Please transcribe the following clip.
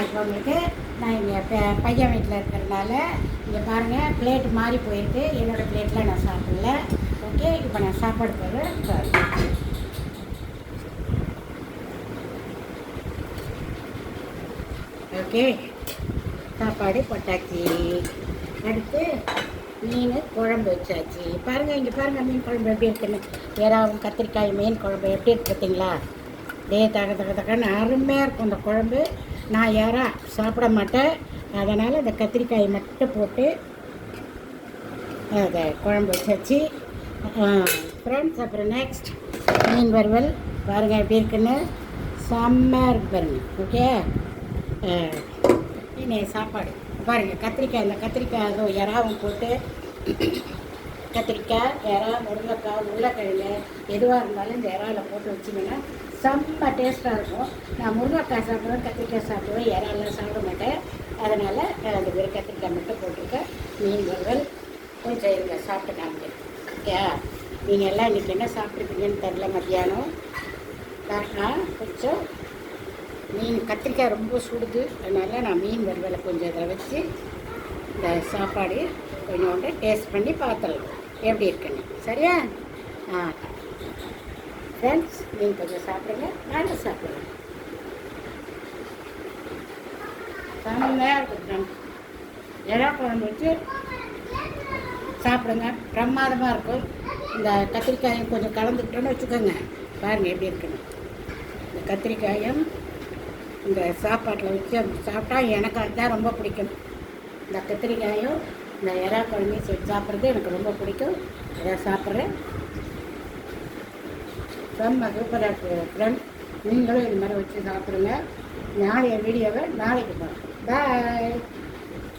இப்போ உங்களுக்கு நான் இங்கே பையன் வீட்டில் இருக்கிறதுனால இங்கே பாருங்கள் பிளேட்டு மாறி போயிருக்கு. என்னோடய பிளேட்டில் நான் சாப்பிடல. ஓகே, இப்போ நான் சாப்பாடு போடுறேன். ஓகே, சாப்பாடு போட்டாச்சு. அடுத்து மீன் குழம்பு வச்சாச்சு. பாருங்கள், இங்கே பாருங்கள் மீன் குழம்பு எப்படி இருக்குன்னு. எறாவும் கத்திரிக்காய் மீன் குழம்பு எப்படி இருக்கு பார்த்தீங்களா? தக தக தகன்னு அருமையாக இருக்கும் இந்த குழம்பு. நான் யாரா சாப்பிட மாட்டேன், அதனால் இந்த கத்திரிக்காய் மட்டும் போட்டு அதை குழம்பு வச்சாச்சு ஃப்ரெண்ட்ஸ். அப்புறம் நெக்ஸ்ட் மீன் வறுவல் பாருங்கள் எப்படி இருக்குன்னு. செம்மையாக இருக்கு பாருங்கள். ஓகே, இன்னும் சாப்பாடு பாருங்கள். கத்திரிக்காய், இந்த கத்திரிக்காய் அதுவும் இறாவும் போட்டு கத்திரிக்காய், இறா, முருங்கைக்காய், உருளைக்கிழங்கு எதுவாக இருந்தாலும் இந்த இறாவில் போட்டு வச்சிங்கன்னா செம்ம டேஸ்ட்டாக இருக்கும். நான் முருங்கைக்காய் சாப்பிடுவேன், கத்திரிக்காய் சாப்பிடுவேன், இறாலாம் சாப்பிட மாட்டேன். அதனால் அந்த வெறும் கத்திரிக்காய் மட்டும் போட்டிருக்கேன். மீன் வறுவல் கொஞ்சம் இருங்க சாப்பிட்டு காமிக்கிறேன். ஓகே, நீங்கள் எல்லாம் இன்றைக்கி என்ன சாப்பிட்ருக்கீங்கன்னு தெரில. மத்தியானம் கொஞ்சம் மீன் கத்திரிக்காய் ரொம்ப சுடுது, அதனால் நான் மீன் வறுவலை கொஞ்சம் இதில் வச்சு இந்த சாப்பாடு கொஞ்சோண்டு டேஸ்ட் பண்ணி பார்த்துடலாம் எப்படி இருக்குன்னு. சரியா? ஃப்ரெண்ட்ஸ், நீங்கள் கொஞ்சம் சாப்பிடுங்க, நானும் சாப்பிடுவேன். செம்மையாக இருக்குது ஃப்ரெண்ட்ஸ். இறா குழம்பு வச்சு சாப்பிடுங்க, பிரமாதமாக இருக்கும். இந்த கத்திரிக்காயும் கொஞ்சம் கலந்துக்கிட்டோன்னு வச்சுக்கோங்க. பாருங்கள் எப்படி இருக்குன்னு. இந்த கத்திரிக்காயும் இந்த சாப்பாட்டில் வச்சு சாப்பிட்டா எனக்கு அதுதான் ரொம்ப பிடிக்கும். இந்த கத்திரிக்காயும் இந்த இறா குழம்பையும் சேர்த்து சாப்பிட்றது எனக்கு ரொம்ப பிடிக்கும். அதை சாப்பிட்றேன். ரொம்ப சூப்பராக இருக்குது ஃப்ரெண்ட். நீங்களும் இது மாதிரி வச்சு சாப்பிடுங்க. நாளைய வீடியோவை நாளைக்கு பாருங்கள். பாய்.